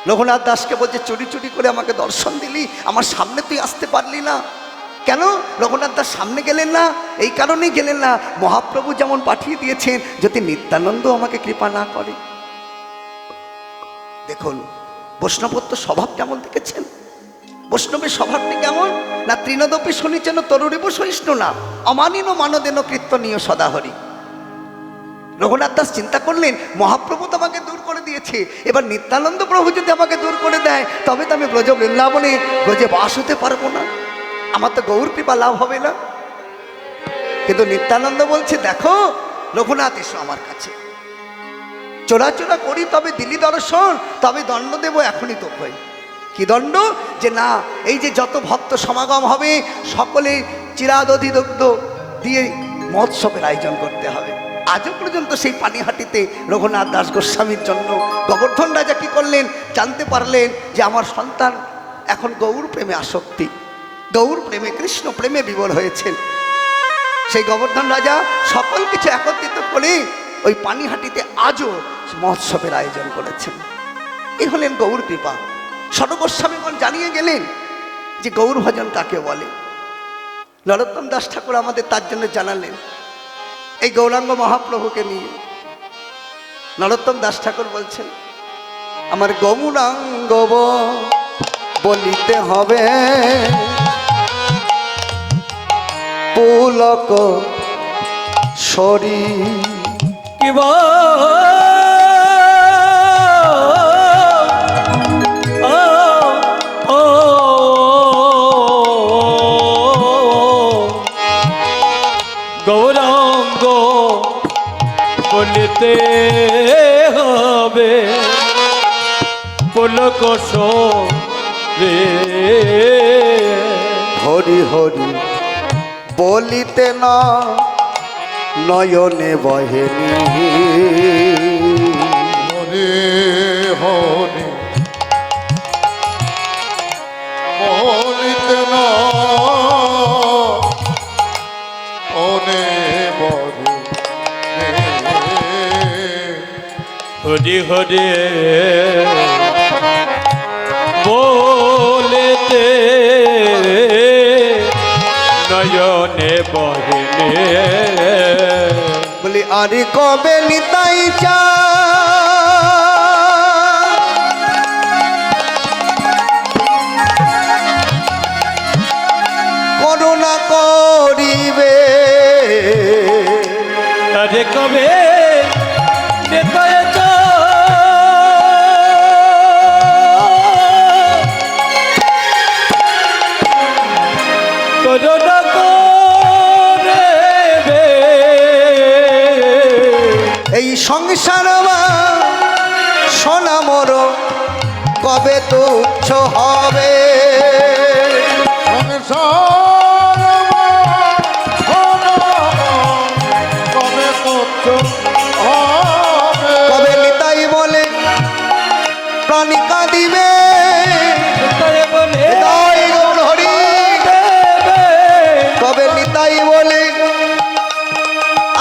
রঘুনাথ দাসকে বলছে, চুরি চুরি করে আমাকে দর্শন দিলি, আমার সামনে তুই আসতে পারলি না কেন? রঘুনাথ দাস সামনে গেলেন না, এই কারণেই গেলেন না, মহাপ্রভু যেমন পাঠিয়ে দিয়েছেন, যদি নিত্যানন্দ আমাকে কৃপা না করে। দেখুন বৈষ্ণবত্ব স্বভাব কেমন দেখেছেন? বৈষ্ণবের স্বভাবটি কেমন না, তৃণদপি শুনিছেন তরুরিব সহিষ্ণু না, অমানিন মানদেন কীর্তনীয় সদাহরি। রঘুনাথ দাস চিন্তা করলেন, মহাপ্রভু তো আমাকে দূর করে দিয়েছে, এবার নিত্যানন্দ প্রভু যদি আমাকে দূর করে দেয়, তবে তো আমি ব্রজ বৃন্দাবনে ব্রজে বাস হতে পারবো না, আমার তো গৌর কৃপা লাভ হবে না। কিন্তু নিত্যানন্দ বলছে, দেখো রঘুনাথ এসো আমার কাছে, চোরা চোরা করি তবে দিলি দর্শন, তবে দণ্ড দেব এখনই তো ভয়। কি দণ্ড? যে না, এই যে যত ভক্ত সমাগম হবে সকলে চিরাদধিদগ্ধ দিয়ে মহোৎসবের আয়োজন করতে হবে। আজও পর্যন্ত সেই পানিহাটিতে রঘুনাথ দাস গোস্বামীর জন্য গোবর্ধন রাজা কি করলেন, জানতে পারলেন যে আমার সন্তান এখন গৌর প্রেমে আসক্তি, গৌর প্রেমে কৃষ্ণ প্রেমে বিভোর হয়েছেন। সেই গোবর্ধন রাজা সকল কিছু একত্রিত করে ওই পানিহাটিতে আজও মহোৎসবের আয়োজন করেছেন। এই হলেন গৌর কৃপা। সর্বগোস্বামীগণ জানিয়ে গেলেন যে গৌর ভজন কাকে বলে। নরোত্তম দাস ঠাকুর আমাদের তার জন্য জানালেন এই গৌরাঙ্গ মহাপ্রভুকে নিয়ে। নরোত্তম দাস ঠাকুর বলছেন, আমার গৌরাঙ্গ বলিতে হবে পুলক শরীর। কি গৌরাঙ্গ বলিতে হবে পুলক শরীর। হরি হরি বলিতে না নয়নে বহেনি, হরে হরে বলিতে না ওনে বরে। হরি হরি বলেতে নয়নে বহিলে। বলি আরে কবে নিতাই চা করুণা করিবে, আরে কবে নিতাই চা করুণা করিবে। এই সংসার সোনা মর কবে তুচ্ছ হবে, কবে তুচ্ছ হবে। কবে নিতাই বলে প্রাণী কাঁদিবে, হৃদয় গৌর হরি। কবে নিতাই বলে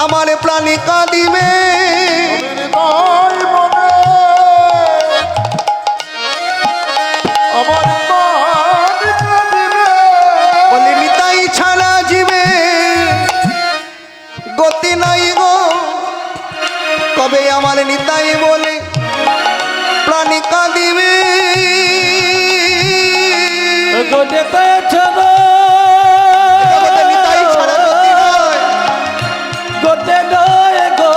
আমার প্রাণী কাঁদিবে, হৃদয় মনে আমার প্রাণ কাঁদিবে। বলে নিতাই ছাড়া জীবে গতি নাই গো। কবে আমার নিতাই বলে প্রাণী কাঁদিবে, নিতাই ছাড়া নিতাই ছাড়া গতি নয়, গোটে নয় গো।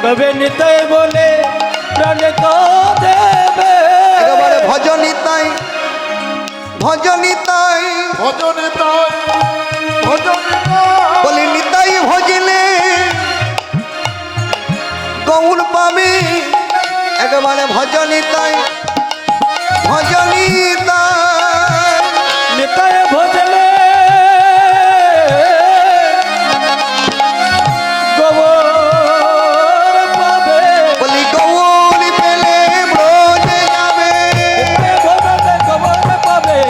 কবে নিতাই বলে প্রাণ দেবে। একেবারে ভজনিতাই ভজনিতাই ভজনে তাই ভজনে বলি নিতাই ভজিলে গৌর পাবে। একেবারে ভজনিতাই ভজনিতাই নিতাই ভজলে গোবর পাবে। বলি গৌর পেলে ব্রজে যাবে, ভজলে গোবর পাবে।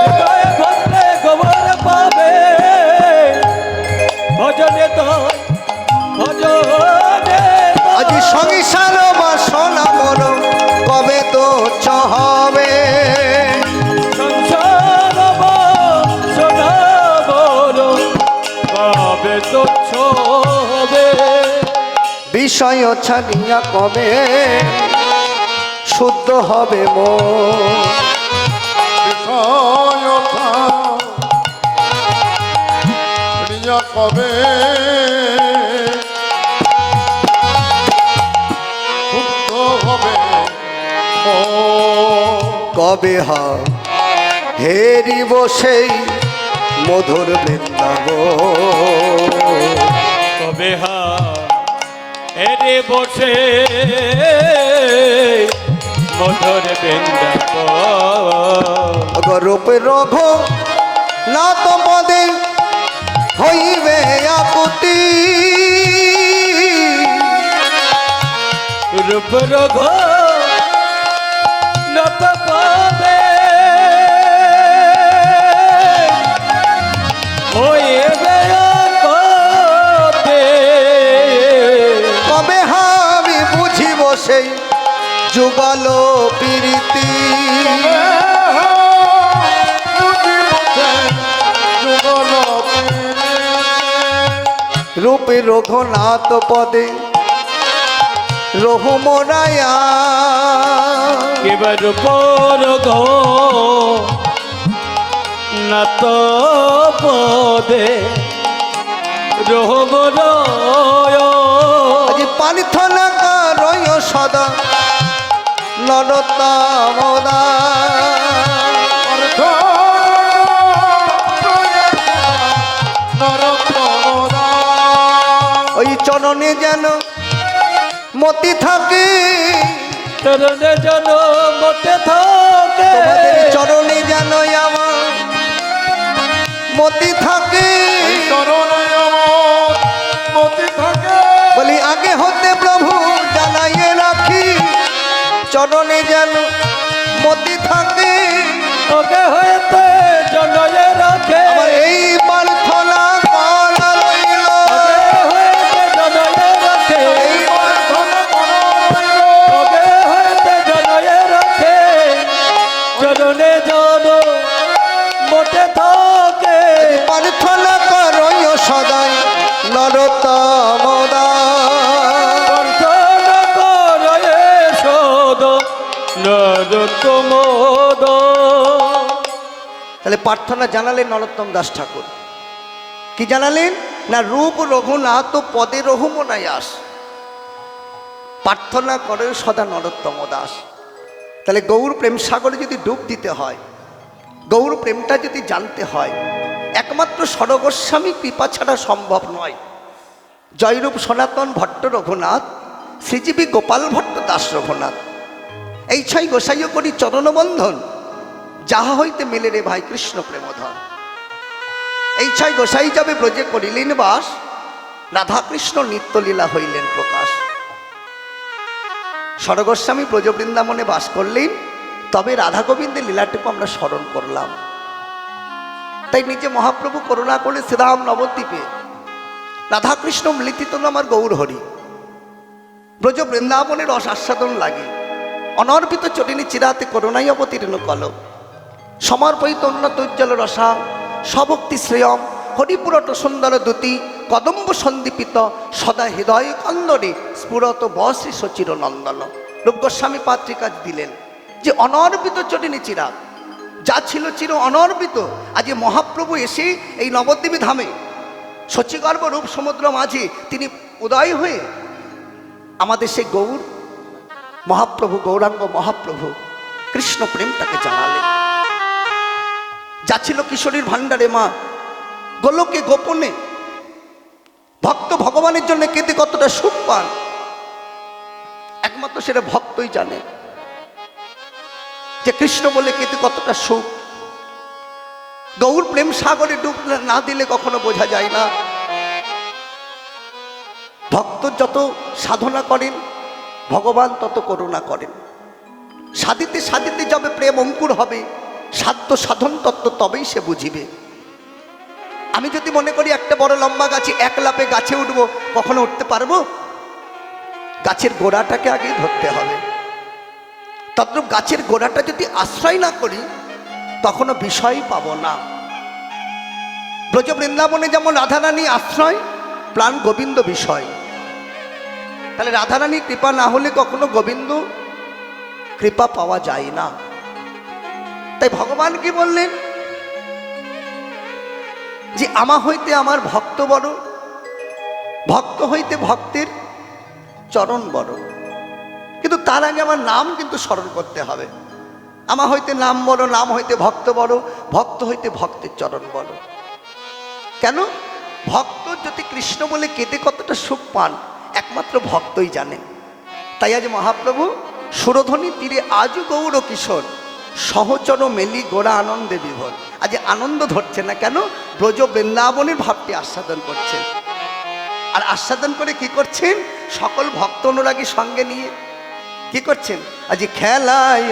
নিতাই ভজলে গোবর পাবে। ভজনে তো ভজনে আজি সংসার সংসার বাসনা মোর কবে তো হবে। সংসার বাসনা মোর কবে তুচ্ছ হবে। বিষয় ছাড়িয়া কবে শুদ্ধ হবে মন। বিষয়তা প্রিয়া কবে শুদ্ধ হবে কবে হেরিব সেই মধুর বৃন্দাবন। কবে হেরে বসে মধুর বৃন্দাবন। রূপে রঘ না তো পদে হইবে আকুতি। রূপ রঘ নত পাবে হইবে আকুতি। কবে আমি বুঝিব সেই যুগল প্রীতি। রূপে রঘুনাথ পদে রঘুমরায়া। কেবল পর গো নত পদে রোহমর। আজ প্রার্থনা করয় সদা নরোত্তমদা। ওই চরণে যেন মতি থাকে। চরণে জন মতে থাকে। তোমাদের চরণে যেন আমার মতি থাকে। বলি আগে হতে প্রভু জানাইয়ে রাখি চরণে যেন মতি থাকে। ওকে হইতে জনয়ে রাখে। আমার এই প্রার্থনা করা রইল। ওকে হইতে জনয়ে রাখে। এই প্রার্থনা করা রইল। ওকে হইতে জনয়ে রাখে। চরণে জন মতে থাকে। প্রার্থনা করয় সদাই নরোত্তমদা। প্রার্থনা করে সদ নরোত্তমদ। তাহলে প্রার্থনা জানালেন নরোত্তম দাস ঠাকুর। কি জানালেন না রূপ রঘুনাথ পদে রঘুমনায়াস। প্রার্থনা করে সদা নরোত্তম দাস। তাহলে গৌর প্রেম সাগরে যদি ডুব দিতে হয়, গৌর প্রেমটা যদি জানতে হয়, একমাত্র সরগোস্বামী কৃপা ছাড়া সম্ভব নয়। জয়রূপ সনাতন ভট্ট রঘুনাথ, শ্রীজীবী গোপাল ভট্ট দাস রঘুনাথ, এই ছয় গোসাইও করি চরণবন্ধন, যাহা হইতে মেলে রে ভাই কৃষ্ণ প্রেমধন। এই ছয় গোসাই যাবে ব্রজে করিলেন বাস, রাধাকৃষ্ণ নিত্যলীলা হইলেন প্রকাশ। সরগোস্বামী ব্রজবৃন্দাবনে বাস করলেন, তবে রাধা গোবিন্দের লীলাটুকু আমরা স্মরণ করলাম। তাই নিজে মহাপ্রভু করুণা করে শ্রীরাম নবদ্বীপে রাধাকৃষ্ণ মিলিত আমার গৌর হরি ব্রজ বৃন্দাবনের রস আস্বাদন লাগে। অনর্পিত চটিনী চিরাতে করুণাই অবতীর্ণ কল, সমর্পিত উন্নত উজ্জ্বল রসা সভক্তি শ্রেয়ম হরিপুরট সুন্দর দ্যুতি কদম্ব সন্দীপিত সদা হৃদয় কন্দরে স্ফুরত বশ্রী সচির নন্দন। রূপ গোস্বামী পাত্রিকা দিলেন যে অনর্পিত চটিনী চিরা যা ছিল চির অনর্পিত, আজ মহাপ্রভু এসে এই নবদ্বীপী ধামে শচীগর্ভ রূপ সমুদ্র মাঝে তিনি উদয় হয়ে আমাদের সেই গৌর মহাপ্রভু গৌরাঙ্গ মহাপ্রভু কৃষ্ণ প্রেমটাকে জানালেন। যা ছিল কিশোরীর ভাণ্ডারে মা গোলকে গোপনে ভক্ত ভগবানের জন্য কেঁদে কতটা সুখ পান, একমাত্র সেটা ভক্তই জানে যে কৃষ্ণ বলে কেঁদে কতটা সুখ। গৌর প্রেম সাগরে ডুব না দিলে কখনো বোঝা যায় না। ভক্ত যত সাধনা করেন ভগবান তত করুণা করেন। সাধিতে সাধিতে যাবে প্রেম অঙ্কুর হবে, সাধ্য সাধন তত্ত্ব তবেই সে বুঝিবে। আমি যদি মনে করি একটা বড় লম্বা গাছে এক লাফে গাছে উঠবো, কখনো উঠতে পারবো? গাছের গোড়াটাকে আগেই ধরতে হবে। তদ্রূপ গাছের গোড়াটা যদি আশ্রয় না করি তখনও বিষয় পাবো না। ব্রজ বৃন্দাবনে যেমন রাধারানী আশ্রয়, প্রাণ গোবিন্দ বিষয়। তাহলে রাধারানী কৃপা না হলে কখনো গোবিন্দ কৃপা পাওয়া যায় না। তাই ভগবান কি বললেন যে আমা হইতে আমার ভক্ত বড়, ভক্ত হইতে ভক্তের চরণ বড়। কিন্তু তার আগে আমার নাম কিন্তু স্মরণ করতে হবে। আমা হইতে নাম বড়, নাম হইতে ভক্ত বড়, ভক্ত হইতে ভক্তের চরণ বড়। কেন? ভক্ত যদি কৃষ্ণ বলে কেঁদে কতটা সুখ পান একমাত্র ভক্তই জানেন। তাই আজ মহাপ্রভু সুরধ্বনি তীরে আজও গৌর কিশোর সহচর মেলি গোড়া আনন্দে বিভোর। আজ আনন্দ ধরছে না কেন? ব্রজ বৃন্দাবনের ভাবটি আস্বাদন করছেন। আর আস্বাদন করে কি করছেন? সকল ভক্ত অনুরাগী সঙ্গে নিয়ে কি করছেন? আজ খেলায়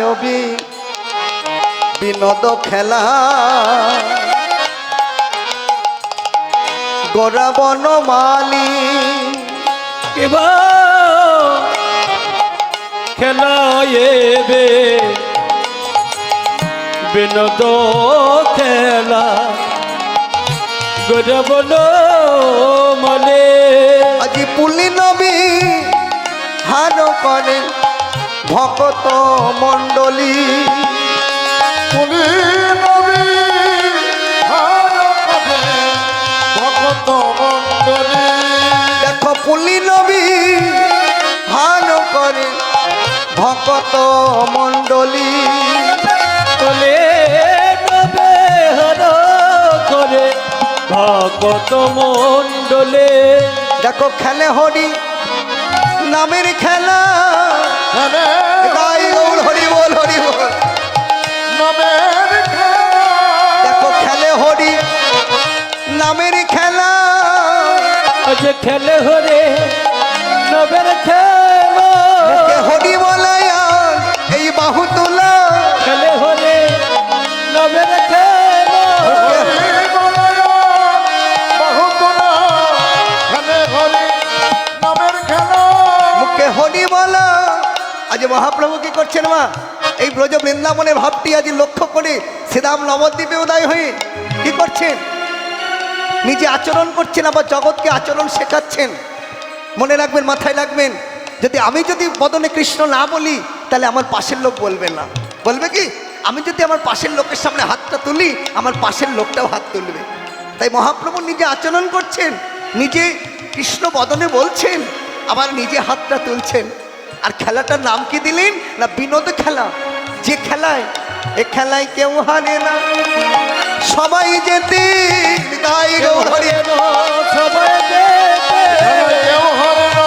বিনোদ খেলা গোরা বনমালী কিবা খেলায়েবে বিনোদ খেলা গরবন মলে। আজি পুলি নবী হার করে ভকত মণ্ডলী। পুলি নবী হার করে ভক্ত মণ্ডলী। দেখো পুলি নবী হার করে ভকত মণ্ডলী। বলে নবে হর করে ভগত মণ্ডলে। দেখো খেলে হরি নামের খেলা। গাই গৌর হরি বল, হরি বল। নবের খেলা। দেখো খেলে হরি নামের খেলা। আজ খেলে হরে নবের খেলা। মুখে হরি বলায় এই বাহু তোলা। খেলে হরে নবের খেলা। হরি বলয় বহুতলা। খেলে হরি নবের খেলা। মুখে হরি বলা। আজ মহাপ্রভু কি করছেন মা? এই ব্রজ বৃন্দাবনের ভাবটি আজ লক্ষ্য করে শ্রীরাম নবদ্বীপে উদয় হয়ে কি করছেন? নিজে আচরণ করছেন, আবার জগৎকে আচরণ শেখাচ্ছেন। মনে রাখবেন, মাথায় রাখবেন, আমি যদি বদনে কৃষ্ণ না বলি তাহলে আমার পাশের লোক বলবে না। বলবে কি? আমি যদি আমার পাশের লোকের সামনে হাতটা তুলি আমার পাশের লোকটাও হাত তুলবে। তাই মহাপ্রভু নিজে আচরণ করছেন, নিজে কৃষ্ণ বদনে বলছেন, আবার নিজে হাতটা তুলছেন। আর খেলাটার নাম কি দিলেন? না বিনোদ খেলা। যে খেলায়, এ খেলায় কেউ হারে না, সবাই যেতে গাই গৌর হরি। সবাই যেতে খেলা কেউ হারে না,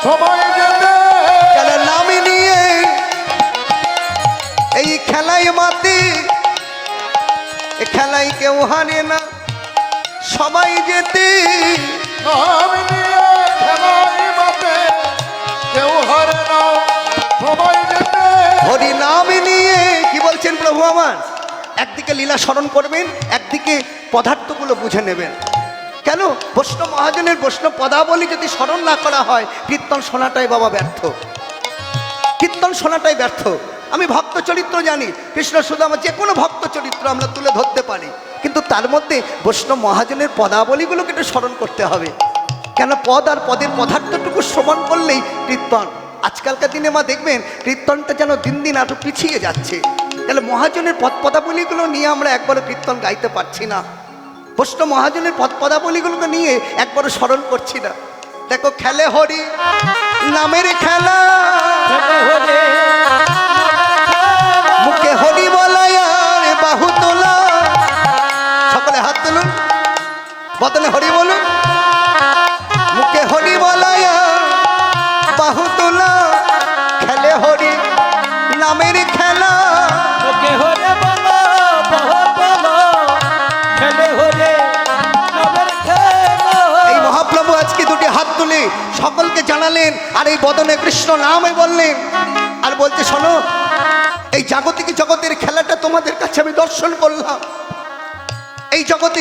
সবাই যেতে। খেলার নাম নিয়ে এই খেলায় মাতে, এ খেলায় কেউ হারে না, সবাই যেতে। নাম নিয়ে খেলাই মাতে, কেউ হারে না, সবাই যেতে। হরি নাম নিয়ে কি বলছেন প্রভু আমার? একদিকে লীলা স্মরণ করবেন, একদিকে পদার্থগুলো বুঝে নেবেন। কেন? বৈষ্ণব মহাজনের বৈষ্ণব পদাবলী যদি স্মরণ না করা হয় কীর্তন শোনাটাই বাবা ব্যর্থ। কীর্তন শোনাটাই ব্যর্থ। আমি ভক্ত চরিত্র জানি, কৃষ্ণ সুদামা যে কোনো ভক্ত চরিত্র আমরা তুলে ধরতে পারি, কিন্তু তার মধ্যে বৈষ্ণব মহাজনের পদাবলীগুলোকে একটু স্মরণ করতে হবে। কেন? পদ আর পদের পদার্থটুকু শ্রবণ করলেই কীর্তন। আজকালকার দিনে মা দেখবেন কীর্তনটা যেন দিন দিন আরো পিছিয়ে যাচ্ছে। তাহলে মহাজনের পদ পদাবলীগুলো নিয়ে আমরা একবারও কীর্তন গাইতে পারছি না। বৈষ্ণব মহাজনের পদ পদাবলীগুলোকে নিয়ে একবারও স্মরণ করছি না। দেখো খেলে হরি নামের খেলা। খেলে হরে মুখে হরি বলায় আর বাহু তোলা। সকলে হাত তুলুন, বদনে হরি বলুন। মুখে হরি বলায় বাহু তোলা। খেলে হরি নামের খেলা। ওকে হরে বলো বলো খেলে হরে নবের খেলা। এই মহাপ্রভু আজকে দুটি হাত তুলে সকলকে জানালেন, আর এই বদনে কৃষ্ণ নামে বললেন, আর বলতে শোনো, এই জাগতিক জগতের খেলাটা তোমাদের কাছে আমি দর্শন করলাম। এই জগতে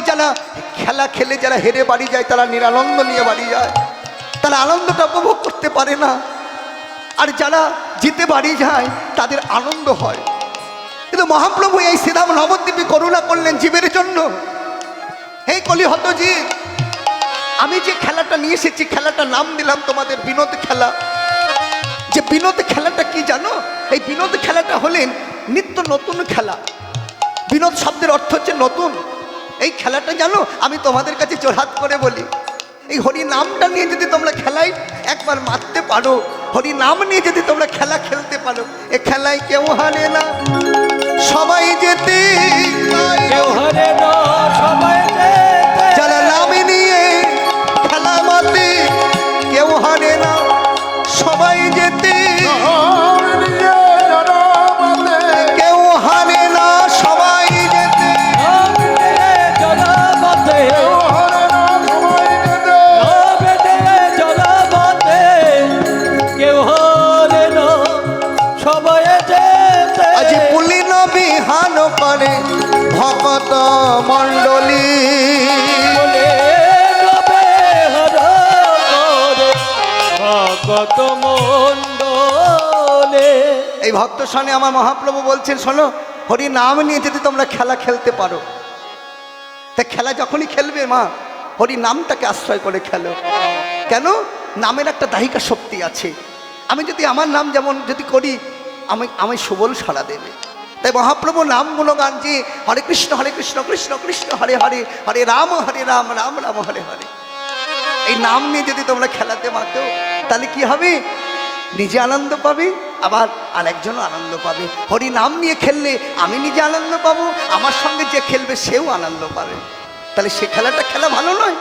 যারা খেলা খেলে যারা হেরে বাড়ি যায় তারা নিরানন্দ নিয়ে বাড়ি যায়। তারা আনন্দটা উপভোগ করতে পারে না। আর যারা জিতে বাড়ি যায় তাদের আনন্দ হয়। কিন্তু মহাপ্রভু এই শ্রীরাম নবদ্বীপে করুণা করলেন জীবের জন্য। হে কলিহত জীব, আমি যে খেলাটা নিয়ে এসেছি, খেলাটার নাম দিলাম তোমাদের বিনোদ খেলা। যে বিনোদ খেলাটা কি জানো? এই বিনোদ খেলাটা হলেন নিত্য নতুন খেলা। বিনোদ শব্দের অর্থ হচ্ছে নতুন। এই খেলাটা জানো, আমি তোমাদের কাছে জোরহাত করে বলি, এই হরি নামটা নিয়ে যদি তোমরা খেলায় একবার মারতে পারো, হরি নাম নিয়ে যদি তোমরা খেলা খেলতে পারো, এ খেলায় কেউ হারে না, সবাই যেতে কেউ হারে না, সবাই যেতে। যারা নামে নিয়ে খেলা মাতে কেউ হারে না, সবাই যেতে কেউ হারে না, সবাই যেতে। জলাবতে জলাবতে কেউ হারে না, সবাই যেতে। আজি পুলিন বিহান করে ভগত মণ্ডলী, বলে নবে হর করে ভগত মণ্ডলে। এই ভক্ত শোনে আমার মহাপ্রভু বলছেন, শোনো, হরি নাম নিয়ে যদি তোমরা খেলা খেলতে পারো, তা খেলা যখনই খেলবে মা, হরি নামটাকে আশ্রয় করে খেলো। কেন? নামের একটা দাহিকা শক্তি আছে। আমি যদি আমার নাম যেমন যদি করি, আমি সুবল সাড়া দেবে। তাই মহাপ্রভু নাম গুণগান যে হরে কৃষ্ণ কৃষ্ণ কৃষ্ণ হরে হরে, হরে রাম রাম রাম হরে হরে, এই নাম নিয়ে যদি তোমরা খেলাতে মাতো, তাহলে কি হবে? নিজে আনন্দ পাবে, আবার আরেকজনও আনন্দ পাবে। হরি নাম নিয়ে খেললে আমি নিজে আনন্দ পাবো, আমার সঙ্গে যে খেলবে সেও আনন্দ পাবে। তাহলে সে খেলাটা খেলা ভালো নয়?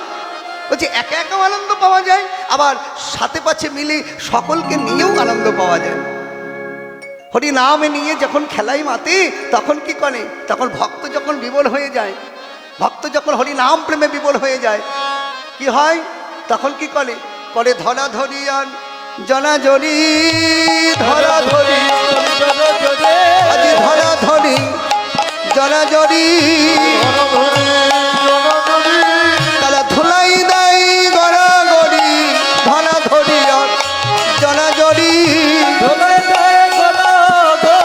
বলছে একা একাও আনন্দ পাওয়া যায়, আবার সাথে পাছে মিলে সকলকে নিয়েও আনন্দ পাওয়া যায়। হরি নাম নিয়ে যখন খেলাই মাতে, তখন কি করে? তখন ভক্ত যখন বিবল হয়ে যায়, ভক্ত যখন হরি নাম প্রেমে বিবল হয়ে যায়, কি হয়? তখন কি করে? করে ধরা ধরিয়ান জনা জরি, ধরা ধরি আজি ধরা ধরি জনা জরি, তারা ধুলাই দেয় গড়া গড়ি, ধরা ধরিয়ান জনা জরি, ধরে দেয় গলা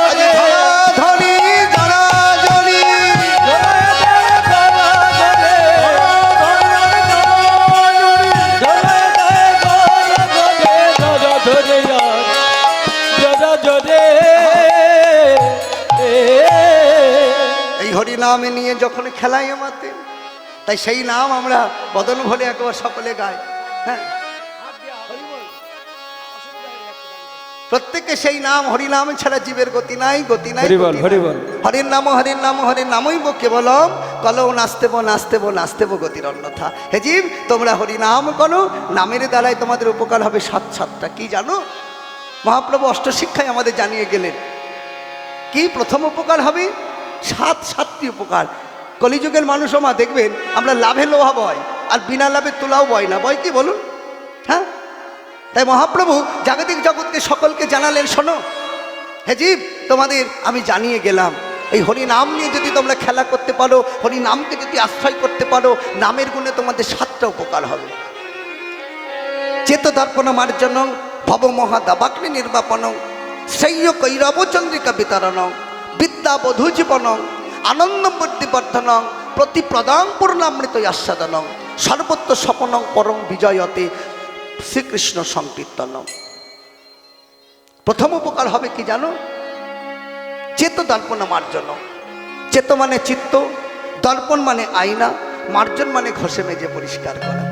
আজি ধরে, ধরা ধরি জনা জরি। ধরে দেয় গলা ধরে, ধরে দেয় গলা ধরে, ধরা ধরে জরা জরে। এই হরি নাম নিয়ে যখন খেলাই আমাতে, তাই সেই নাম আমরা বদন ভরে একবার সকলে গাই। হ্যাঁ, প্রত্যেকে সেই নাম, হরি নাম ছাড়া জীবের গতি নাই, গতি নাই, হরি বল, গতি নাই। হরি বল। হরির নাম হরির নাম হরির নামই কেবলম, কলও নাচতেব নাচতেব নাচতেব গতির অন্যথা। হে জীব, তোমরা হরি নাম করো, নামের দ্বারাই তোমাদের উপকার হবে সাতটা। কি জানো? মহাপ্রভু অষ্টশিক্ষায় আমাদের জানিয়ে গেলেন কি প্রথম উপকার হবে? সাতটি উপকার। কলিযুগের মানুষও মা দেখবেন, আমরা লাভে লোহা বয় আর বিনা লাভে তোলাও বয় না, বয় কি বলুন? হ্যাঁ, তাই মহাপ্রভু জাগতিক জগৎকে সকলকে জানালেন, শোনো হে জীব, তোমাদের আমি জানিয়ে গেলাম, এই হরি নাম নিয়ে যদি তোমরা খেলা করতে পারো, হরি নামকে যদি আশ্রয় করতে পারো, নামের গুণে তোমাদের 7টা উপকার হবে। চেত দর্পণ মার্জনং ভব মহাদাবাগ্নি নির্বাপনং শ্রেয় কৈরব চন্দ্রিকা বিতরণং বিদ্যা বধূ জীবনং আনন্দ বুদ্ধিবর্ধনং প্রতিপ্রদাং পূর্ণামৃত আস্বাদনং সর্বত্র স্বপনং পরং বিজয়তে শ্রীকৃষ্ণ সংকীর্তনং। প্রথম উপকার হবে কি জানো? চেত দর্পণ মার্জন। চেত মানে চিত্ত, দর্পণ মানে আয়না, মার্জন মানে ঘষে মেজে পরিষ্কার করা।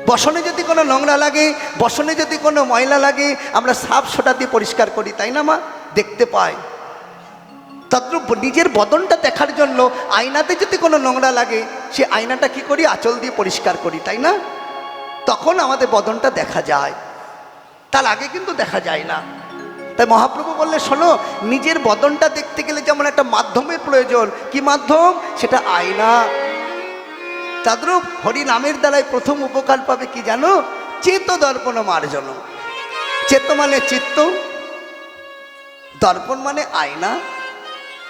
বসনে যদি কোনো নোংরা লাগে, বসনে যদি কোনো ময়লা লাগে, আমরা সাফ সোটা দিয়ে পরিষ্কার করি, তাই না মা? দেখতে পাই। তদ্রূপ নিজের বদনটা দেখার জন্য আয়নাতে যদি কোনো নোংরা লাগে, সে আয়নাটা কি করি? আঁচল দিয়ে পরিষ্কার করি, তাই না? তখন আমাদের বদনটা দেখা যায়, তার আগে কিন্তু দেখা যায় না। তাই মহাপ্রভু বললে, শোনো, নিজের বদনটা দেখতে গেলে যেমন একটা মাধ্যমের প্রয়োজন। কি মাধ্যম? সেটা আয়না। তদ্রূপ হরি নামের দ্বারাই প্রথম উপকার পাবে কি জানো? চেত দর্পণ মার্জন। চেত মানে চিত্ত, দর্পণ মানে আয়না,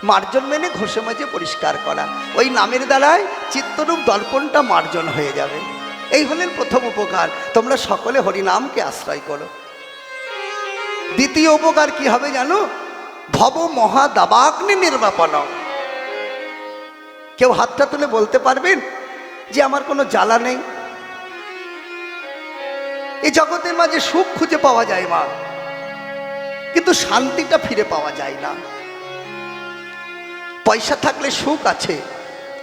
মার্জন মানে ঘষে মাজে পরিষ্কার করা। ওই নামের দ্বারাই চিত্তরূপ দর্পণটা মার্জন হয়ে যাবে। এই হলেন প্রথম উপকার, তোমরা সকলে হরিনামকে আশ্রয় করো। দ্বিতীয় উপকার কি হবে জানো? ভব মহাদাবাগ্নি নির্বাপন। কেউ হাতটা তুলে বলতে পারবেন যে আমার কোনো জ্বালা নেই? এই জগতের মাঝে সুখ খুঁজে পাওয়া যায় মা, কিন্তু শান্তিটা ফিরে পাওয়া যায় না। পয়সা থাকলে সুখ আছে,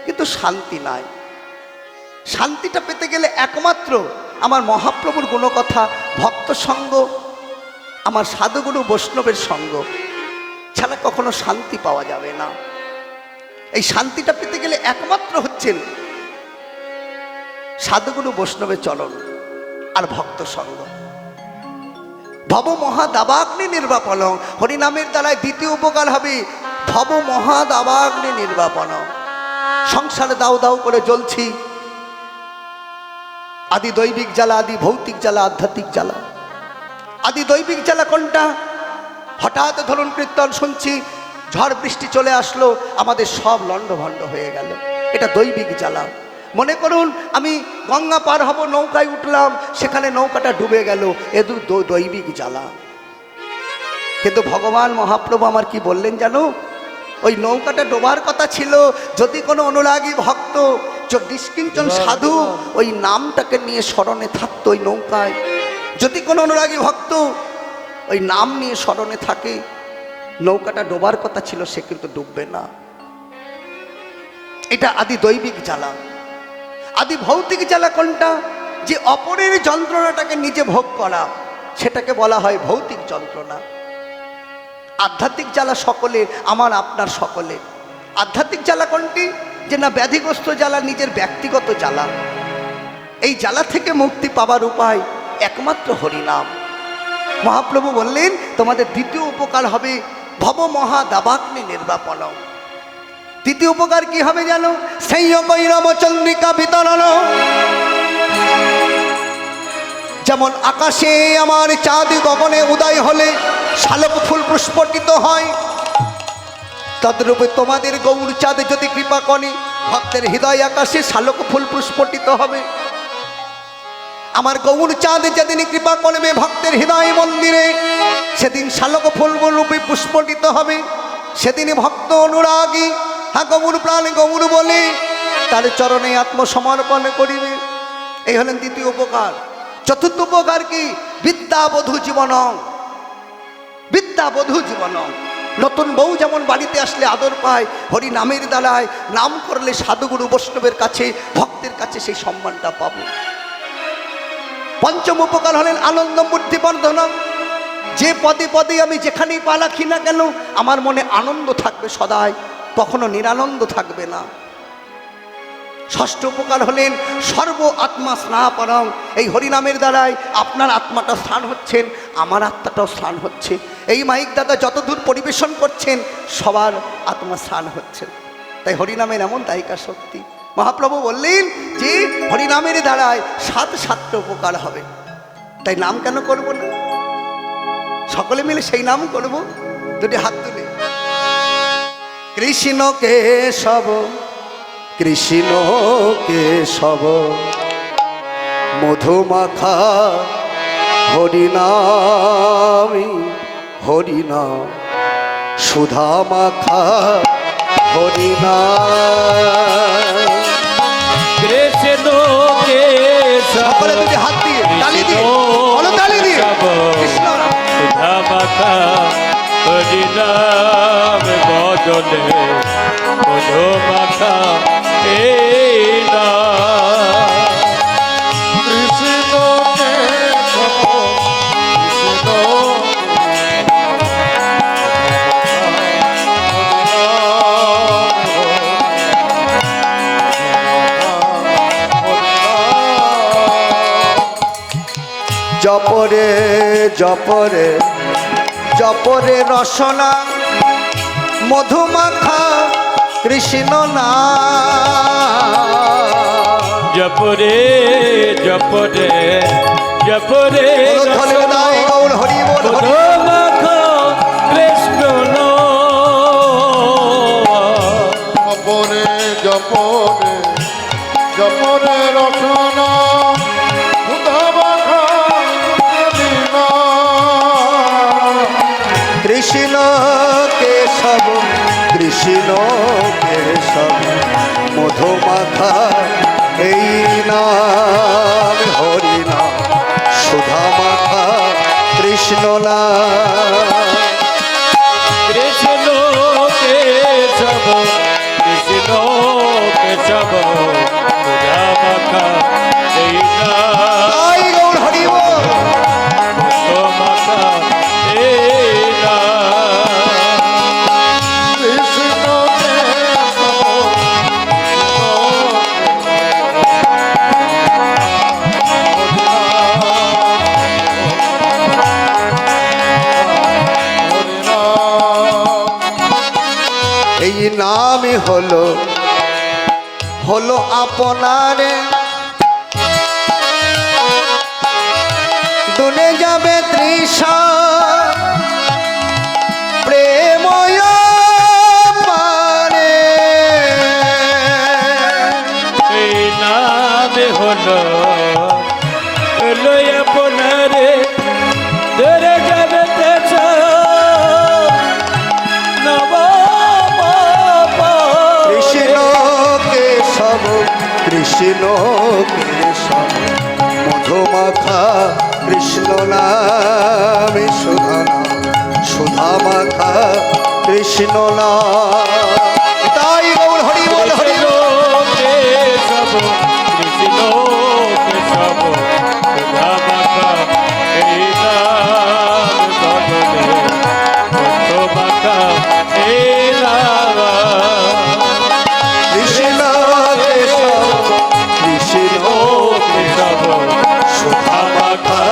কিন্তু শান্তি নাই। শান্তিটা পেতে গেলে একমাত্র আমার মহাপ্রভুর গুণকথা, ভক্ত সঙ্গ, আমার সাধুগুরু বৈষ্ণবের সঙ্গ ছাড়া কখনো শান্তি পাওয়া যাবে না। এই শান্তিটা পেতে গেলে একমাত্র হচ্ছেন সাধুগুরু বৈষ্ণবের চরণ আর ভক্ত সঙ্গ। ভব মহাদাবাগ্নি নির্বাপন, হরিনামের দ্বারায় দ্বিতীয় উপকার হবে ভব মহাদাবাগ্নি নির্বাপন। সংসারে দাউ দাউ করে জ্বলছি, আদি দৈবিক জ্বালা, আদি ভৌতিক জ্বালা, আধ্যাত্মিক জ্বালা। আদি দৈবিক জ্বালা কোনটা? হঠাৎ ধরুন কীর্তন শুনছি, ঝড় বৃষ্টি চলে আসলো, আমাদের সব লণ্ডভণ্ড হয়ে গেল, এটা দৈবিক জ্বালা। মনে করুন আমি গঙ্গা পার হব, নৌকায় উঠলাম, সেখানে নৌকাটা ডুবে গেল, এ দৈবিক জ্বালা। কিন্তু ভগবান মহাপ্রভু আমার কি বললেন জানো? ওই নৌকাটা ডোবার কথা ছিল যদি কোনো অনুরাগী ভক্ত, নিষ্কিঞ্চন সাধু ওই নামটাকে নিয়ে স্মরণে থাকতো ওই নৌকায়, যদি কোনো অনুরাগী ভক্ত ওই নাম নিয়ে স্মরণে থাকে, নৌকাটা ডোবার কথা ছিল, সে কিন্তু ডুববে না। এটা আদি দৈবিক জ্বালা। আদি ভৌতিক জ্বালা কোনটা? যে অপরের যন্ত্রণাটাকে নিজে ভোগ করা, সেটাকে বলা হয় ভৌতিক যন্ত্রণা। আধ্যাত্মিক জ্বালা সকলের, আমার আপনার সকলের। আধ্যাত্মিক জ্বালা কোনটি? যে না ব্যাধিগ্রস্ত জ্বালা, নিজের ব্যক্তিগত জ্বালা। এই জ্বালা থেকে মুক্তি পাবার উপায় একমাত্র হরিনাম। মহাপ্রভু বললেন তোমাদের দ্বিতীয় উপকার হবে ভব মহাদাবাগ্নি নির্বাপন। দ্বিতীয় উপকার কি হবে জানো? সেই চন্দ্রিকা বিতরণ। যেমন আকাশে আমার চাঁদ গগনে উদয় হলে শালক ফুল প্রস্ফুটিত হয়, তদ্রূপে তোমাদের গৌর চাঁদ যদি কৃপা করে, ভক্তের হৃদয় আকাশে শালক ফুল প্রস্ফুটিত হবে। আমার গৌর চাঁদ যেদিন কৃপা করবে ভক্তের হৃদয় মন্দিরে, সেদিন শালক ফুল রূপে প্রস্ফুটিত হবে। সেদিন ভক্ত অনুরাগী হ্যাঁ গৌর প্রাণ গৌর বলে তার চরণে আত্মসমর্পণ করিবে। এই হলেন দ্বিতীয় উপকার। চতুর্থ উপকার কি? বিদ্যাবধূ জীবন। বিদ্যাবধূ জীবন। নতুন বউ যেমন বাড়িতে আসলে আদর পায়, হরি নামের দ্বারায় নাম করলে সাধুগুরু বৈষ্ণবের কাছে, ভক্তের কাছে সেই সম্মানটা পাবো। পঞ্চম উপকার হলেন আনন্দ বুদ্ধি বর্ধন। যে পদে পদে আমি যেখানেই পা রাখি না কেন, আমার মনে আনন্দ থাকবে সদাই, কখনো নিরানন্দ থাকবে না। ষষ্ঠ উপকার হলেন সর্ব আত্মা স্নাপরং। এই হরিনামের দ্বারাই আপনার আত্মাটা স্নান হচ্ছেন, আমার আত্মাটাও স্নান হচ্ছে। এই মাইক দাদা যতদূর পরিবেশন করছেন, সবার আত্মা স্নান হচ্ছে। তাই হরিনামের এমন দায়িকা শক্তি। মহাপ্রভু বললেন যে হরিনামের দ্বারায় সাতটা উপকার হবে। তাই নাম কেন করব না? সকলে মিলে সেই নাম করব। দুটি হাত তুলে কৃষ্ণ কেশব কৃষ্ণ কেশব মধুমাখা হরিনামি হরিনাম সুধা মাখা হরিনাম। কৃষ্ণ সকলে দুটি হাত দিয়ে তালি দিয়ে বলো, তালি দিয়ে কৃষ্ণ সুধা মাখা হরিনাম বদলে মধু মাখা এই নাম। কৃষ্ণ কেশব কৃষ্ণ জপরে জপরে জপরে রসনা মধুমাখা কৃষ্ণ নাম। জপরে জপরে জপরে গৌর হরি বল হরি মাখা কৃষ্ণ জপরে জপরে জপরে রসনা কৃষ্ণ কেশব কৃষ্ণ কেশব মধুমাখা এই নাম হরি নাম সুধা মাখা কৃষ্ণ নাম। কৃষ্ণ কেশব কৃষ্ণ কেশব সুধা মাখা এই নাম তাই গৌর হরি বল। মাখা এই নাম। কৃষ্ণ এই নামই হলো হলো আপনারে দুনে যাবে তৃষা প্রেময় পারে। এই নামে হলো লই আপনারে ধরে যাবে তেজ নব কৃষ্ণ কেশব কৃষ্ণ কেশব মধুমাখা কৃষ্ণ নাম সুধা নাম সুধা মাখা কৃষ্ণ নাম। তাই গৌর হরি বল হরি বল। কেশব কৃষ্ণ কেশব সুধা মাখা এই নাম বদলে বন্ধু মাখা এই নাম। কৃষ্ণ কেশব কৃষ্ণ কেশব সুধা মাখা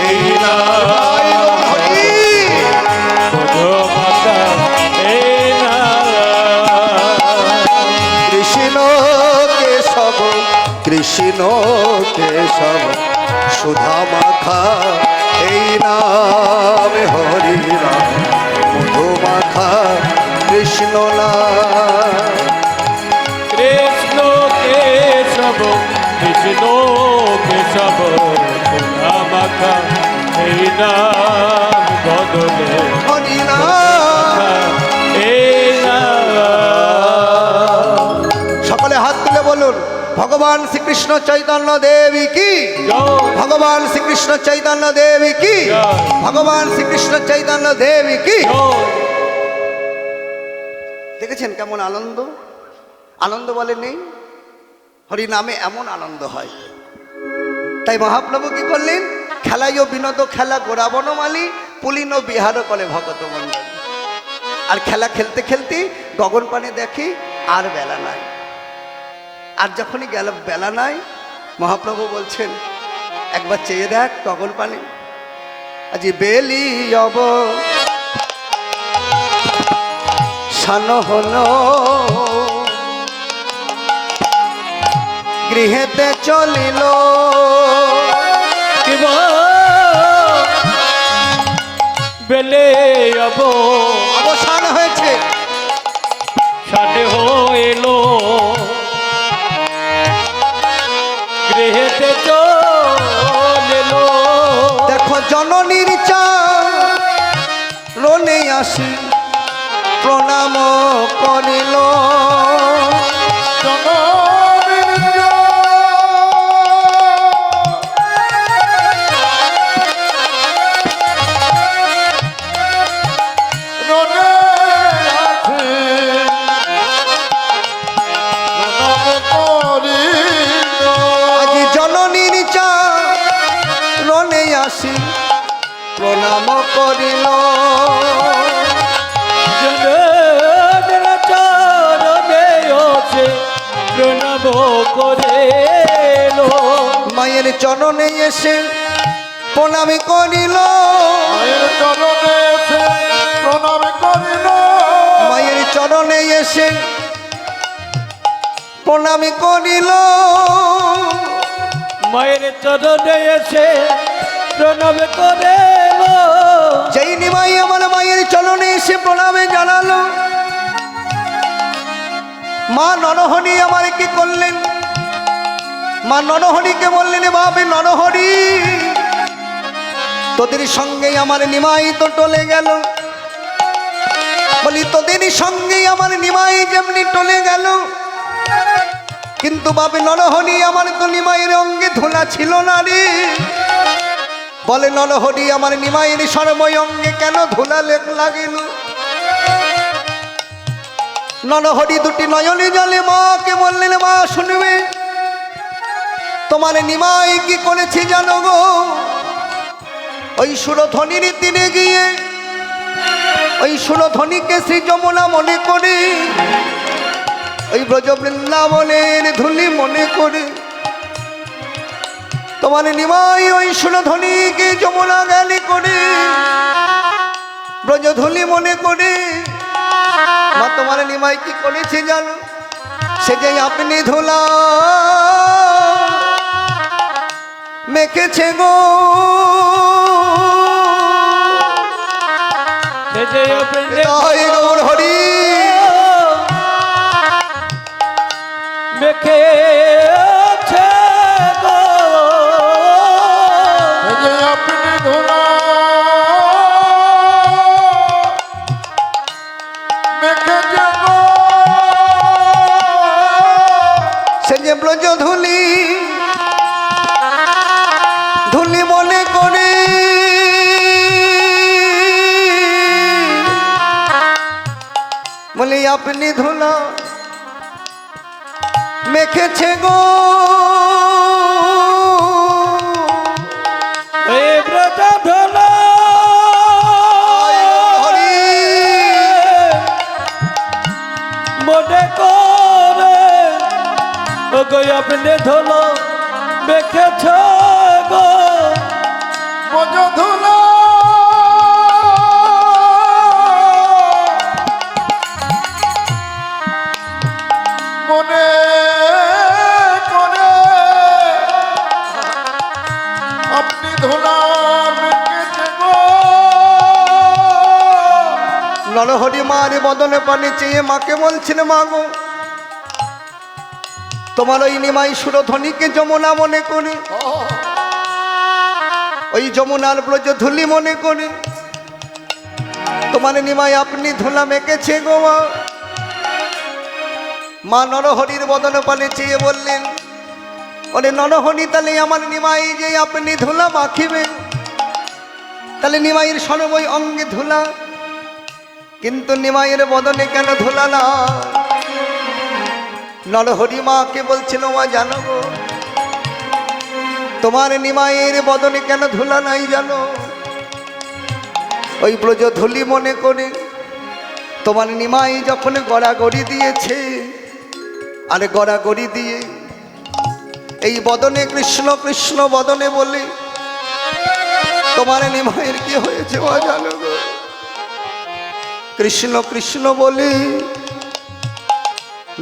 এই নাম। হরি বন্ধু মাখা এই নাম। কৃষ্ণ কেশব কৃষ্ণ কেশব সুধা মাখা এই নাম হরি নাম মধু মাখা কৃষ্ণ নাম। কৃষ্ণ কেশব কৃষ্ণ কেশব সুধা মাখা এই নাম বদলে হরি নাম। এই নাম। সকলে হাত তুলে বলুন ভগবান শ্রীকৃষ্ণ চৈতন্য দেবী কি, জয় ভগবান শ্রীকৃষ্ণ চৈতন্য দেবী কি, জয়। ভগবান শ্রীকৃষ্ণ চৈতন্য দেবী কি। জয়। দেখেছেন কেমন আনন্দ, আনন্দ বলে নেই, হরি নামে এমন আনন্দ হয়। তাই মহাপ্রভু কি করলেন, খেলাইও বিনোদ খেলা গোড়া বনমালী পুলিন বিহার করে ভগত মন্ডল। আর খেলা খেলতে খেলতে গগন পানে দেখি আর বেলা নাই। আর যখনই গেল বেলা নাই, মহাপ্রভু বলছেন একবার চেয়ে দেখ গগন পানে, আজ বেলি অব সান হলো গৃহেতে চলিল। বেলে অব অবসান হয়েছে, সাথে হইলো গৃহেতে চলিলো। দেখো জননীর চরণে আসি প্রণাম করিল। আজি জননীর চরণে আসি প্রণাম করিল। জনমের চরণে আছে প্রণাম করিলো। মায়ের চরণে এসে প্রণাম করিল। মায়ের চরণে এসে প্রণাম করিল। মায়ের চরণে এসে প্রণাম করিল। মায়ের চরণে এসে প্রণাম করিলো। যেই নিমাই আমার মায়ের চরণে এসে প্রণামে জানালো, মা নরহরি আমার কি করলেন, মা নরহরিকে বললেন বাবে নরহরি তোদের সঙ্গেই আমার নিমাই তো টলে গেল। বলি তোদেরই সঙ্গেই আমার নিমাই যেমনি টলে গেল, কিন্তু বাবে নরহরি আমার তো নিমাইয়ের অঙ্গে ধুলা ছিল না রে। বলে নরহরি আমার নিমাইয়ের সর্বই অঙ্গে কেন ধুলা লাগিল। নরহরি দুটি নয়নে জলে মাকে বললেন, মা শুনবে তোমার নিমাই কি করেছে জানো গো। ওই সুরধ্বনির তীরে গিয়ে ওই সুরধ্বনিকে শ্রী যমুনা মনে করে, ওই ব্রজ বৃন্দাবনের ধুলি মনে করে তোমার নিমাই ওই সুরধ্বনিকে যমুনা গালি করে ব্রজ ধুলি মনে করে। মা তোমার নিমাই কি করেছে জানো, সে যে আপনি ধুলা মেখেছে গো। হরি মেখে আপনি ধুলা মেখেছে গো। সে যে ব্রজ ধুলি ধুলি মনে করে বলে আপনি ধুলা মেখেছে গো। মনে করে আপনি ধুলো মেখেছ গো। ব্রজ ধুলা মনে করে আপনি ধুলা মেখেছে গো। নরহরি মার বদনে পানি চেয়ে মাকে বলছিল, মা গো তোমার ওই নিমাই সুরধ্বনিকে যমুনা মনে করে, ওই যমুনার ব্রজ ধুলি মনে করে তোমার নিমাই আপনি ধুলা মেখেছে গো। মা নরহরির বদনে পানি চেয়ে বললেন, ওরে নরহরি তাহলে আমার নিমাই যে আপনি ধুলা মাখিবেন, তাহলে নিমাইয়ের সর্বই অঙ্গে ধুলা, কিন্তু নিমাইয়ের বদনে কেন ধুলা না। নরহরি মাকে বলছিল, মা জানো গো তোমার নিমাইয়ের বদনে কেন ধুলা নাই জানো, ওই ব্রজ ধুলি মনে করে তোমার নিমাই যখন গড়াগড়ি দিয়েছে, আর গড়াগড়ি দিয়ে এই বদনে কৃষ্ণ কৃষ্ণ বদনে বলে তোমার নিমাইয়ের কি হয়েছে মা জানো গো। কৃষ্ণ কৃষ্ণ বলে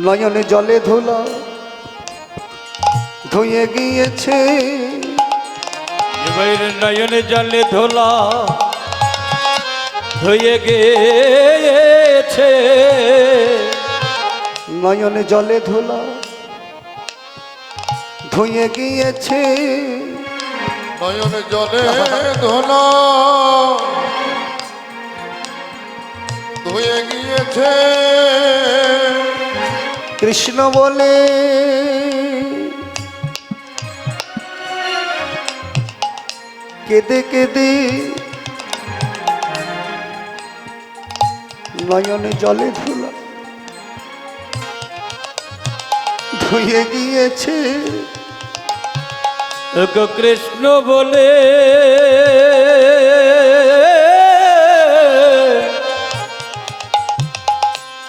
নয়নে জলে ধুলা ধুয়ে গিয়েছে। নয়নে জলে ধোলা ধুয়ে গিয়েছে। নয়নে জলে ধুলা ধুয়ে গিয়েছে। নয়নে জলে ধুলা ধুয়ে গিয়েছে। কৃষ্ণ বলে কেঁদে কেঁদে নয়নে জলে ধুলা ধুয়ে গিয়েছে। কৃষ্ণ বলে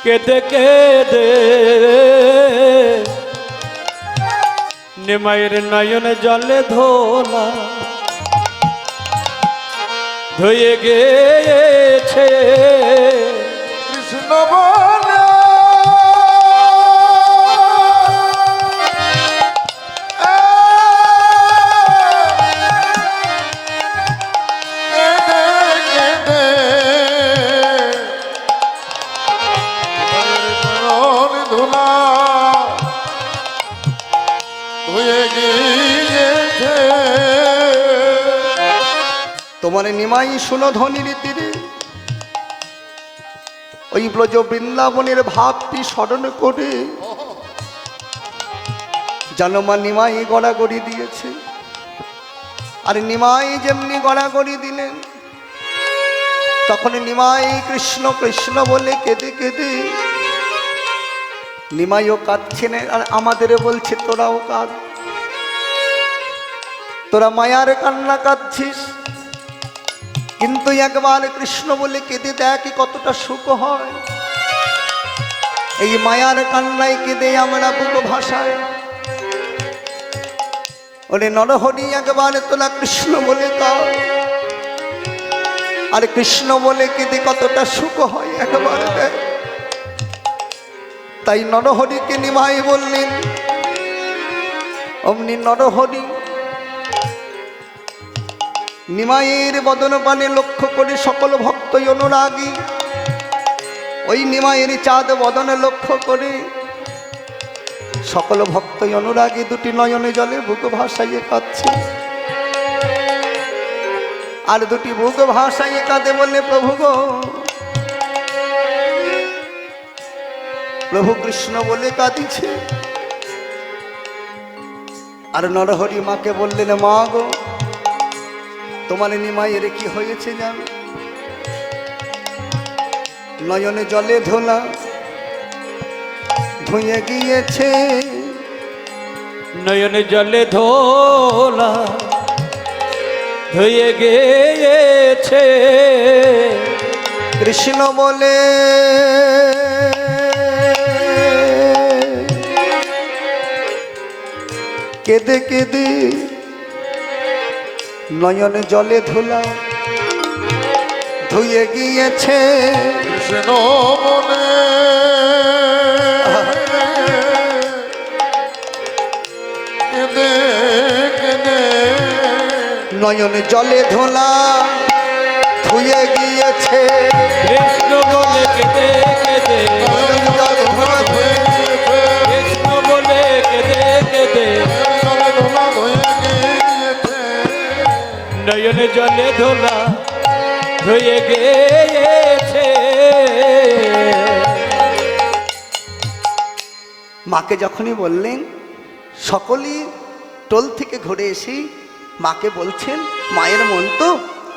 কেঁদে কেঁদে নিমাইয়ের নয়নে জলে ধোলা ধুয়ে গিয়েছে। কৃষ্ণ বলে ধুলা ধুয়ে গিয়েছে। তোমার নিমাই শুনো ধনির তীরে ওই ব্রজ বৃন্দাবনের ভাবটি স্মরণ করে জানমা নিমাই গড়াগড়ি দিয়েছে। আর নিমাই যেমনি গড়াগড়ি দিলেন, তখন নিমাই কৃষ্ণ কৃষ্ণ বলে কেঁদে কেঁদে, নিমাইও কাঁদছেন আর আমাদের বলছে তোরাও কাঁদ। তোরা মায়ার কান্না কাঁদছিস, কিন্তু একবার কৃষ্ণ বলে কেঁদে দেখ কতটা সুখ হয়। এই মায়ার কান্নায় কেঁদে আমরা বুক ভাষায়। ওরে নরহরি একবার তোলা কৃষ্ণ বলে কাঁদ, আর কৃষ্ণ বলে কেঁদে কতটা সুখ হয় একবার দেখ। তাই নরহরিকে নিমাই বললেন, অমনি নরহরি নিমাইয়ের বদন পানে লক্ষ্য করে সকল ভক্তই অনুরাগী ওই নিমাইয়ের চাঁদ বদনে লক্ষ্য করে সকল ভক্তই অনুরাগী দুটি নয়নে জলে বুক ভাসাইয়ে কাঁদছে। আর দুটি বুক ভাসাইয়ে কাঁদে বলে, প্রভু গো, প্রভু কৃষ্ণ বলে কাঁদিছে। আর নরহরি মাকে বললেন, মা গো, তোমার নিমাইয়ের কি হয়েছে জানো? নয়নে জলে ধোলা ধুয়ে গিয়েছে, নয়নে জলে ধোলা ধুয়ে গিয়েছে। কৃষ্ণ বলে কেঁদে কেঁদে নয়নে জলে ধোলা ধুয়ে গিয়েছে। কৃষ্ণ বলে কেঁদে কেঁদে নয়নে জলে ধোলা ধুয়ে গিয়েছে। কৃষ্ণ বলে কেঁদে কেঁদে, নয়নে জলে ধোলা ধুয়ে গিয়েছে। কৃষ্ণ বলে কেঁদে কেঁদে, নয়নে জলে ধোলা ধুয়ে গিয়েছে। মাকে যখনই বললেন, সকলেই টোল থেকে ঘুরে এসে মাকে বলছেন, মায়ের মন তো।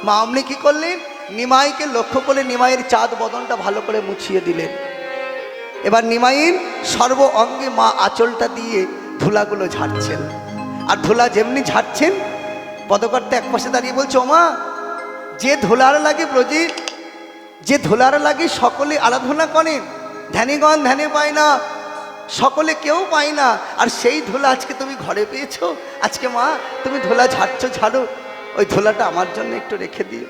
মা আপনি কি করলেন? নিমাইকে লক্ষ্য করে নিমাইয়ের চাঁদ বদনটা ভালো করে মুছিয়ে দিলেন। এবার নিমাইয়ের সর্ব অঙ্গে মা আঁচলটা দিয়ে ধুলাগুলো ঝাড়ছেন। আর ধুলা যেমনি ঝাড়ছেন, পদকর্তা এক পাশে দাঁড়িয়ে বলছে, ও মা, যে ধুলার লাগে ব্রজে, যে ধুলার লাগে সকলে আরাধনা করেন, ধ্যানীগণ ধ্যানে পায় না, সকলে কেউ পায় না, আর সেই ধুলা আজকে তুমি ঘরে পেয়েছো। আজকে মা তুমি ধুলা ঝাড়ছো, ঝাড়ো, ওই ধুলাটা আমার জন্য একটু রেখে দিও।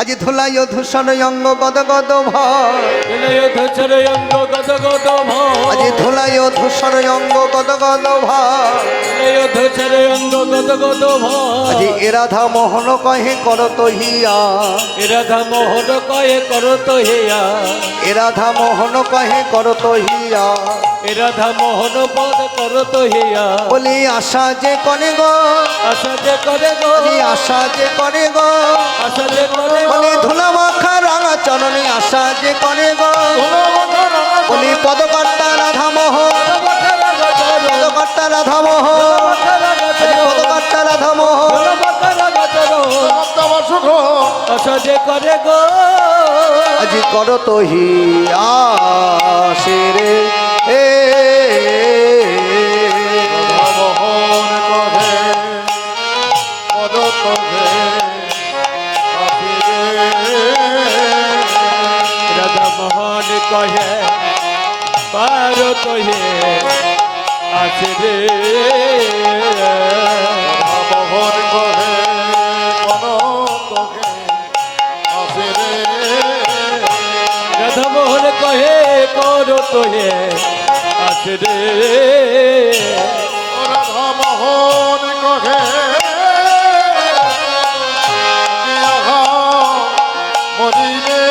আজ ধুলাই ও ধূসর অঙ্গ গদ গদ ভয়, আজ ধুলাই ও ধূসর অঙ্গ গদ গদ ভয়, আজ এ রাধা মোহন কহে করত হিয়া, এ রাধা মোহন কয়ে করত হিয়া, এ রাধা মোহন কহে করত হিয়া। এ রাধা মোহন পদ করত হিয়া। বলি আশা যে করে গো, আশা যে করে গো, বলি আশা যে করে গো, আশা যে করে গো, বলি ধুলা মাখা রাঙা চরণে আশা যে করে গো, বলি পদকর্তা রাধা মোহন, পদকর্তা রাধা মোহন, পদকর্তা রাধা মোহন। আশা যে করে গো, আজি করো তো হি আসে রে এ মোহন কহে পদ কহে রাধা মোহন কহে পারত হে আছে রে। মোহন কহে পদ কহে আসে রে। রাধা মোহন কহে করত হে আছে রে। রাধা মোহন কহে মরিলে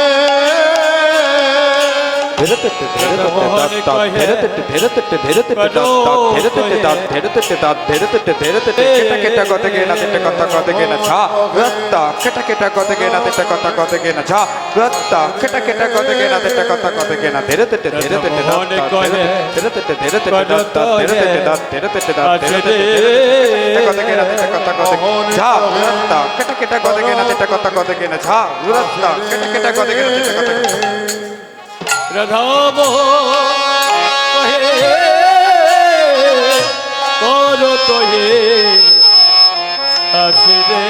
রাধা কহে করো তোহে আসি রে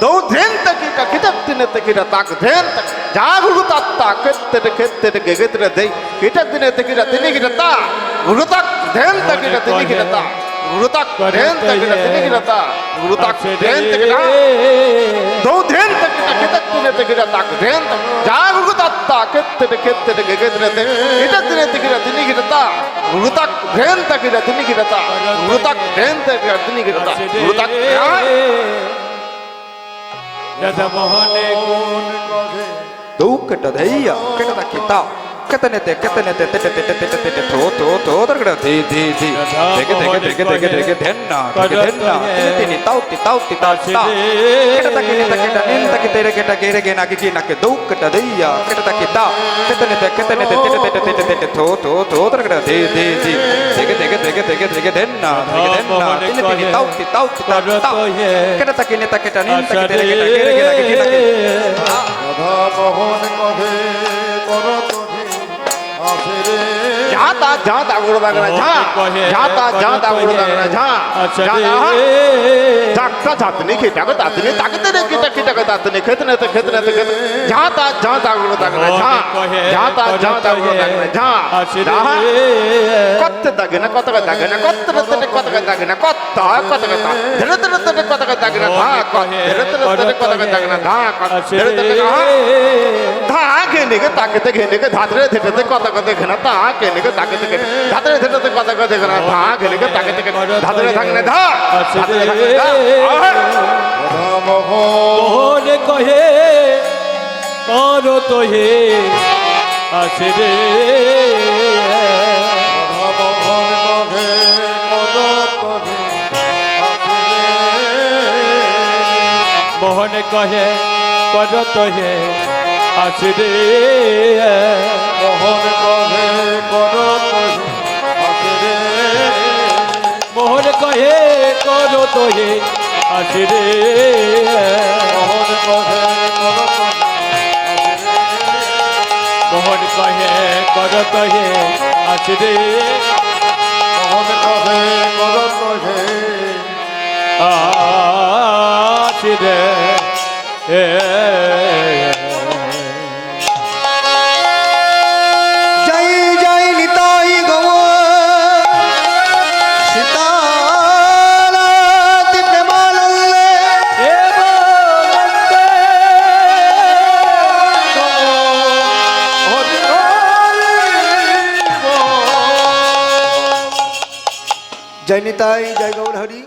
दो धेन तकीटा किटक दिन तकीटा ताक धेन तक जागुरु तत्ता केत्ते गेगेत्रे दे किटक दिन तकीटा तिनी किटा ता गुरु तक धेन तकीटा तिनी किटा ता गुरु तक धेन तकीटा तिनी किटा ता गुरु तक धेन तकीटा दो धेन तकीटा किटक दिन तकीटा ताक धेन तक जागुरु तत्ता केत्ते गेगेत्रे दे किटक दिन तकीटा तिनी किटा ता गुरु तक धेन तकीटा तिनी किटा ता गुरु तक धेन तकीटा तिनी किटा ता गुरु तक রাধা মোহনে গুণ ದೌಕಟ ದಯ್ಯ ಕೆಟದ ಕಿತ ಕೆತನೆ ಥೋ ದರ್ಗಡ ಧಿ ತೆಗೆ ಧೆನ್ನ ತಿನಿ ತಾವ್ತಿ ತಾ ಕೆಟದ ಕೆಟ ನಿಂತ ಕಿತೆರೆ ಗೆರೆ ನಾಗಿ ನಕ್ಕೆ ದೌಕಟ ದಯ್ಯ ಕೆಟದ ಕಿತ ಕೆತನೆ ಥೋ ದರ್ಗಡ ಧಿ ತೆಗೆ ಧೆನ್ನ ತಿನಿ ತಾವ್ತಿ ತಾ ಕೆಟದ ಕೆಟ ನಿಂತ ಕಿತೆರೆ ಗೆರೆ ನಾಗಿ ನಕ್ಕೆ রাধা মোহন কহে করো তোহে আসে রে जाता गुरु दागना जाता गुरु दागना जाता जातनी खिटाक तातनी ताकते रे किटा तातनी खेतने जाता गुरु दागना जाता गुरु दागना कत्ते दागना कत्ते दागना धा घेने के ताकते घेने के धातरे धेटे कत घेना ता घेने के ताकते धातरे धेटे कत घेना धा घेने के ताकते धातरे धागने धा রাধা মোহন মোহনে কহে করো তোহে আসি রে রাধা মোহন কহে করো তোহে আসে রে মোহনে কহে করো তোহে আসি রে মোহন কহে করো তোহে আসে রে মোহন কহে করো তোহে আসি রে মোহন কহে করো তোহে মোহন কহে করো তোহে আসি রে মোহন কহে করো তোহে আসি রে জয় জয় নিতাই গৌর সীতারাতি প্রেমানন্দে জয় নিতাই জয় গৌর হরি।